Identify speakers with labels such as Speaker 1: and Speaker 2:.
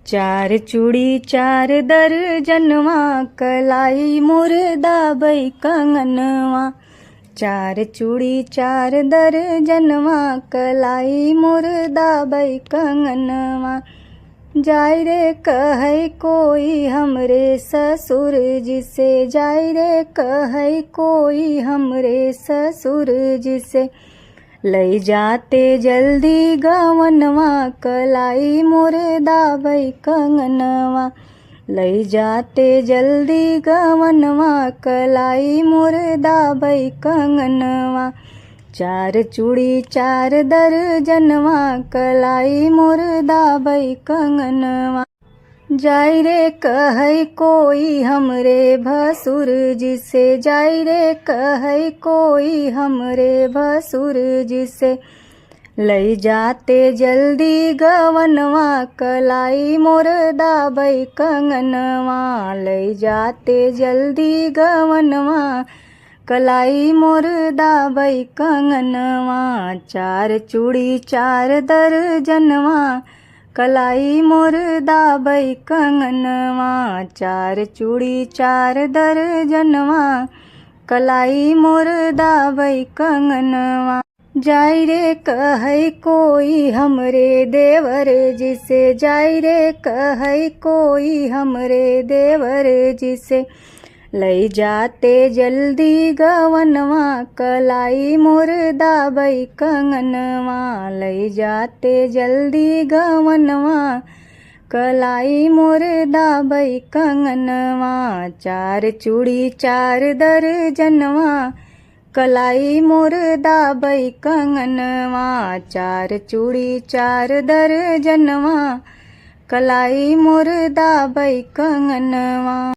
Speaker 1: चार चूड़ी चार दर्जनवा कलाई मुर्दाबाई कंगनवा। चार चूड़ी चार दर्जनवा कलाई मुर्दाबाई कंगनवा। जाय रे कहै कोई हमरे ससुर जी से, जाय रे कहै कोई हमरे ससुर जी से। लई जाते जल्दी गवनवा कलाई मुर्दाबाई कंगनवा। लई जाते जल्दी गवनवा कलाई मुर्दाबाई कंगनवा। चार चूड़ी चार दर्जनवा कलाई मुर्दाबाई कंगनवा। जाय रे कहै कोई हमरे भसुर जी से, जाय रे कहै कोई हमरे भसुर जी से। लई जाते जल्दी गवनवा कलाई मुर्दाबाई कंगनवा। लई जाते जल्दी गवनवा कलाई मुर्दाबाई कंगनवा। चार चूड़ी चार दर्जनवा कलाई मुर्दाबाई कंगनवा। चार चूड़ी चार दर्जनवा कलाई मुर्दाबाई कंगनवा। जाय रे कहै कोई हमरे देवर जी से, जाय रे कहै कोई हमरे देवर जी से। लई जाते जल्दी गवनवा कलाई मुर्दाबाई कंगनवा। लई जाते जल्दी गवनवा कलाई मुर्दाबाई कंगनवा। चार चूड़ी चार दर्जनवा कलाई मुर्दाबाई कंगनवा। चार चूड़ी चार दर्जनवा कलाई मुर्दाबाई कंगनवा।